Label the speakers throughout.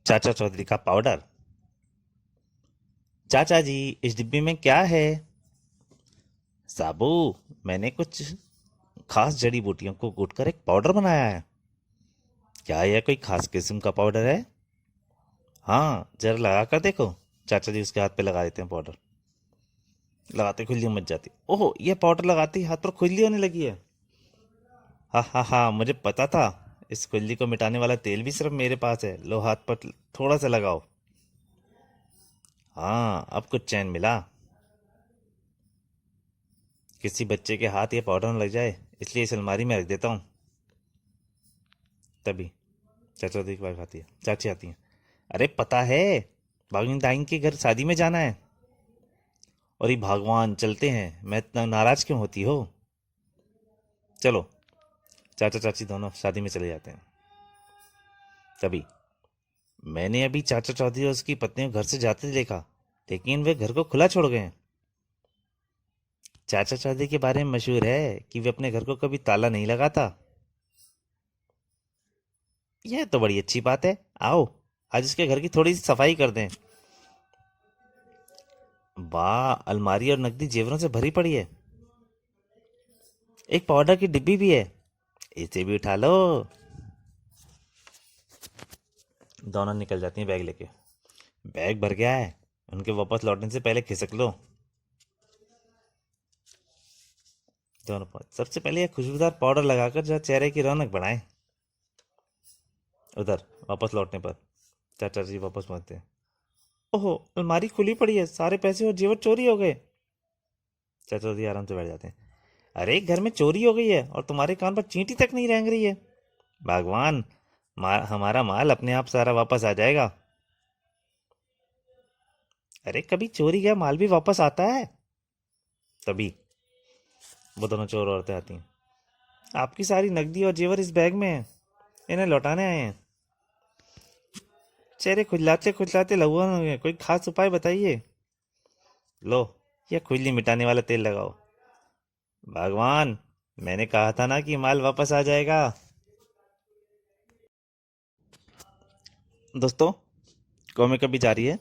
Speaker 1: चाचा चौधरी का पाउडर। चाचा जी, इस डिब्बे में क्या है? साबू, मैंने कुछ खास जड़ी बूटियों को कूटकर एक पाउडर बनाया है। क्या यह कोई खास किस्म का पाउडर है? हाँ, जरा लगा कर देखो। चाचा जी उसके हाथ पे लगा देते हैं पाउडर। लगाते खुजली मच जाती। ओहो, यह पाउडर लगाते ही हाथ पर खुजली होने लगी है। हा हा हा, मुझे पता था। इस खुजली को मिटाने वाला तेल भी सिर्फ मेरे पास है। लो, हाथ पर थोड़ा सा लगाओ। हाँ, अब कुछ चैन मिला। किसी बच्चे के हाथ ये पाउडर न लग जाए, इसलिए इस अलमारी में रख देता हूँ। तभी चाचा देख बार आती है, चाची आती है। अरे पता है, भागिन ताइन के घर शादी में जाना है। और ये भगवान, चलते हैं। मैं इतना नाराज क्यों होती हो? चलो। चाचा चाची दोनों शादी में चले जाते हैं। तभी मैंने अभी चाचा चौधरी और उसकी पत्नी को घर से जाते देखा, लेकिन वे घर को खुला छोड़ गए हैं। चाचा चौधरी के बारे में मशहूर है कि वे अपने घर को कभी ताला नहीं लगाता। यह तो बड़ी अच्छी बात है। आओ, आज इसके घर की थोड़ी सी सफाई कर दें। वाह, अलमारी और नकदी जेवरों से भरी पड़ी है। एक पाउडर की डिब्बी भी है, इसे भी उठा लो। दोनों निकल जाती हैं बैग लेके। बैग भर गया है, उनके वापस लौटने से पहले खिसक लो। दोनों सबसे पहले यह खुशबूदार पाउडर लगाकर जरा चेहरे की रौनक बढ़ाएं। उधर वापस लौटने पर चाचा जी वापस पहुंचते हैं। ओहो, अलमारी खुली पड़ी है, सारे पैसे और जेवर चोरी हो गए। चाचा जी आराम से बैठ जाते हैं। अरे, घर में चोरी हो गई है और तुम्हारे कान पर चींटी तक नहीं रेंग रही है। भगवान, हमारा माल अपने आप सारा वापस आ जाएगा। अरे, कभी चोरी गया माल भी वापस आता है। तभी वो दोनों चोर औरतें आती हैं। आपकी सारी नकदी और जेवर इस बैग में है, इन्हें लौटाने आए हैं। चेहरे खुजलाते खुजलाते लहुआ हो गए, कोई खास उपाय बताइए। लो, यह खुजली मिटाने वाला तेल लगाओ। भगवान, मैंने कहा था ना कि माल वापस आ जाएगा। दोस्तों, कॉमिक अभी जारी है,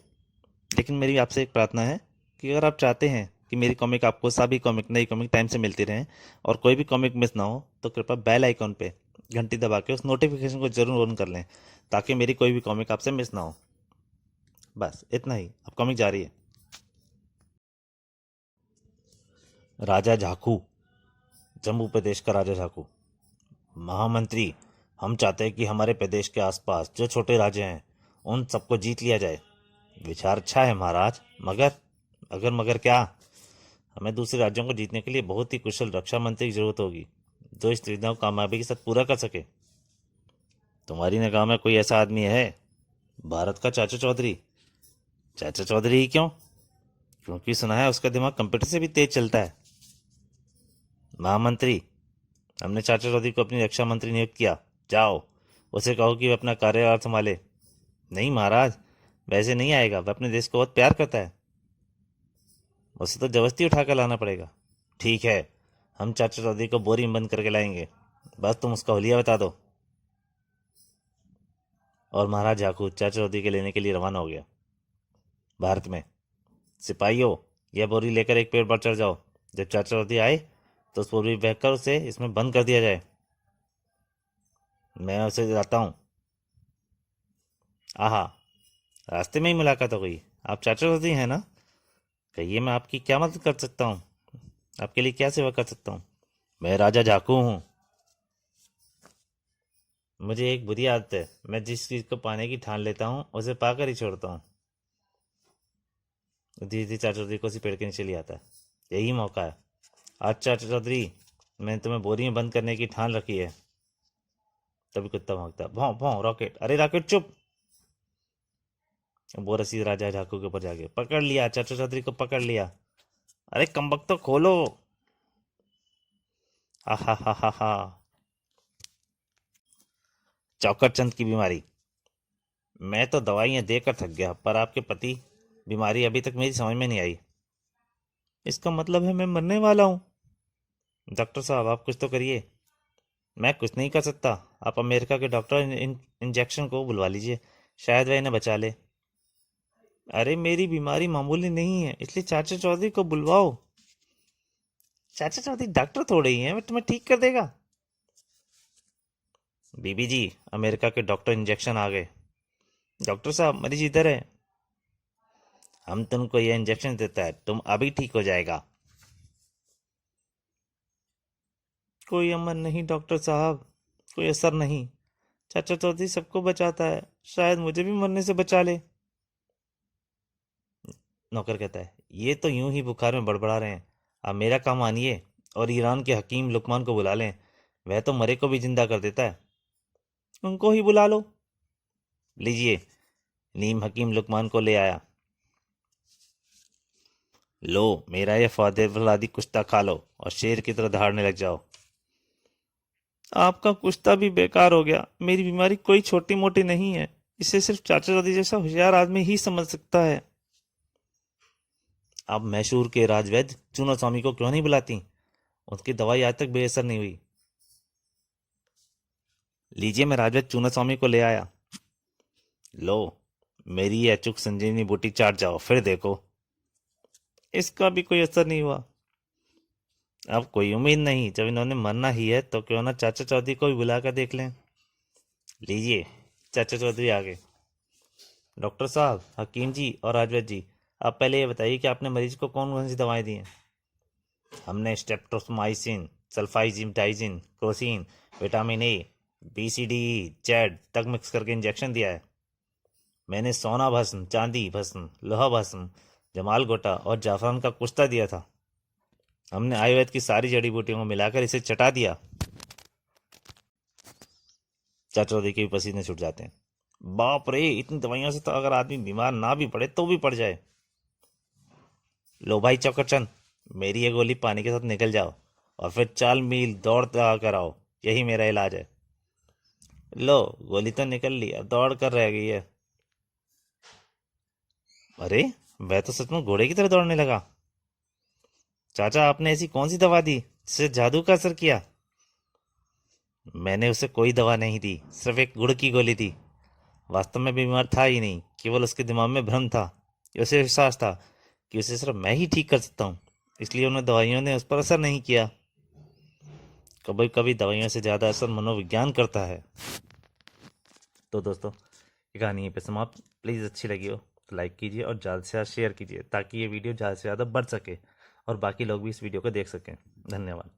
Speaker 1: लेकिन मेरी आपसे एक प्रार्थना है कि अगर आप चाहते हैं कि मेरी कॉमिक आपको सभी कॉमिक नई कॉमिक टाइम से मिलती रहें और कोई भी कॉमिक मिस ना हो, तो कृपया बेल आइकॉन पे घंटी दबा के उस नोटिफिकेशन को जरूर ऑन कर लें, ताकि मेरी कोई भी कॉमिक आपसे मिस ना हो। बस इतना ही। अब कॉमिक जारी है। राजा झाकू। जम्मू प्रदेश का राजा झाकू। महामंत्री, हम चाहते हैं कि हमारे प्रदेश के आसपास जो छोटे राज्य हैं, उन सबको जीत लिया जाए। विचार अच्छा है महाराज, मगर अगर मगर क्या? हमें दूसरे राज्यों को जीतने के लिए बहुत ही कुशल रक्षा मंत्री की जरूरत होगी, जो इस योजना को कामयाबी के साथ पूरा कर सके। तुम्हारी निगाह में कोई ऐसा आदमी है? भारत का चाचा चौधरी। चाचा चौधरी ही क्यों? क्योंकि सुना है उसका दिमाग कंप्यूटर से भी तेज चलता है। महामंत्री, हमने चाचा चौधरी को अपनी रक्षा मंत्री नियुक्त किया। जाओ, उसे कहो कि वह अपना कार्यभार संभाले। नहीं महाराज, वैसे नहीं आएगा। वह अपने देश को बहुत प्यार करता है। उसे तो जबरदस्ती उठा कर लाना पड़ेगा। ठीक है, हम चाचा चौधरी को बोरी में बंद करके लाएंगे। बस तुम उसका हुलिया बता दो। और महाराज जाकू चाचा चौधरी के लेने के लिए रवाना हो गया। भारत में सिपाहियों, यह बोरी लेकर एक पेड़ पर चढ़ जाओ। जब चाचा चौधरी आए तो उस बोरी बहकर उसे इसमें बंद कर दिया जाए। मैं उसे जाता हूँ। आहा, रास्ते में ही मुलाकात हो गई। आप चाचा चौधरी हैं ना? कहिए, मैं आपकी क्या मदद कर सकता हूँ? आपके लिए क्या सेवा कर सकता हूँ? मैं राजा झाकू हूँ। मुझे एक बुरी आदत है, मैं जिस चीज़ को पाने की ठान लेता हूँ उसे पाकर ही छोड़ता हूँ। धीरे धीरे चाचा चौधरी को उसी पेड़ के नीचे ले आता है। यही मौका है। आज चाचा चौधरी, मैंने तुम्हें बोरी में बंद करने की ठान रखी है। तभी कुत्ता भौंकता है, भौं भौं। रॉकेट, अरे रॉकेट चुप। वो रसीद राजा झाकू के ऊपर जाके पकड़ लिया। चाचा चौधरी को पकड़ लिया। अरे कमबख्त, तो खोलो। हा हा हा हा। चौकर चंद की बीमारी। मैं तो दवाइयां देकर थक गया, पर आपके पति बीमारी अभी तक मेरी समझ में नहीं आई। इसका मतलब है मैं मरने वाला हूँ। डॉक्टर साहब, आप कुछ तो करिए। मैं कुछ नहीं कर सकता। आप अमेरिका के डॉक्टर इंजेक्शन को बुलवा लीजिए। शायद वह इन्हें बचा ले। अरे मेरी बीमारी मामूली नहीं है, इसलिए चाचा चौधरी को बुलवाओ। चाचा चौधरी डॉक्टर थोड़े ही हैं, वह तुम्हें ठीक कर देगा। बीबी जी, अमेरिका के डॉक्टर इंजेक्शन आ गए। डॉक्टर साहब, मरीज इधर है। हम तुमको यह इंजेक्शन देता है, तुम अभी ठीक हो जाएगा। कोई अमल नहीं डॉक्टर साहब, कोई असर नहीं। चाचा चौधरी सबको बचाता है, शायद मुझे भी मरने से बचा ले। नौकर कहता है, ये तो यूं ही बुखार में बड़बड़ा रहे हैं। आप मेरा काम मानिए और ईरान के हकीम लुकमान को बुला लें, वह तो मरे को भी जिंदा कर देता है। उनको ही बुला लो। लीजिए। नीम हकीम लुकमान को ले आया। लो, मेरा ये फादे फलादी कुश्ता खा लो और शेर की तरह दहाड़ने लग जाओ। आपका कुश्ता भी बेकार हो गया। मेरी बीमारी कोई छोटी मोटी नहीं है, इसे सिर्फ चाचा दादी जैसा होशियार आदमी ही समझ सकता है। अब मैसूर के राजवैद्य चूना स्वामी को क्यों नहीं बुलाती? उसकी दवाई आज तक बेअसर नहीं हुई। लीजिए, मैं राजवैद्य चूना स्वामी को ले आया। लो, मेरी ये अचूक संजीवनी बूटी चाट जाओ, फिर देखो। इसका भी कोई असर नहीं हुआ। अब कोई उम्मीद नहीं, जब इन्होंने मरना ही है तो क्यों ना चाचा चौधरी को भी बुला कर देख लें। लीजिए, चाचा चौधरी आ गए। डॉक्टर साहब, हकीम जी और राजवैद्य जी, आप पहले ये बताइए कि आपने मरीज को कौन कौन सी दवाएं दी हैं। हमने स्टेप्टोमाइसिन, सल्फाइजिमडाइजिन, Crocin, vitamin A, BCDE, Z तक मिक्स करके इंजेक्शन दिया है। मैंने सोना भस्म, चांदी भस्म, लोहा भस्म, जमाल गोटा और जाफरान का कुश्ता दिया था। हमने आयुर्वेद की सारी जड़ी बूटियों को मिलाकर इसे चटा दिया। चाचा चौधरी के भी पसीने छूट जाते हैं। बाप रे, इतनी दवाइयों से तो अगर आदमी बीमार ना भी पड़े तो भी पड़ जाए। लो भाई चौकरचंद, मेरी ये गोली पानी के साथ निकल जाओ और फिर 4 मील दौड़ता कर आओ, यही मेरा इलाज है। लो, गोली तो निकल ली, अब दौड़ कर रह गई है। अरे, वह तो सच में घोड़े की तरह दौड़ने लगा। चाचा, आपने ऐसी कौन सी दवा दी जिससे जादू का असर किया? मैंने उसे कोई दवा नहीं दी, सिर्फ एक गुड़ की गोली दी। वास्तव में बीमार था ही नहीं, केवल उसके दिमाग में भ्रम था। उसे एहसास था कि उसे सिर्फ मैं ही ठीक कर सकता हूँ, इसलिए उन दवाइयों ने उस पर असर नहीं किया। कभी कभी दवाइयों से ज़्यादा असर मनोविज्ञान करता है। तो दोस्तों, ये कहानी यहीं पे समाप्त। प्लीज़ अच्छी लगी हो तो लाइक कीजिए और ज़्यादा से ज़्यादा शेयर कीजिए, ताकि ये वीडियो ज़्यादा से ज़्यादा बढ़ सके और बाकी लोग भी इस वीडियो को देख सकें। धन्यवाद।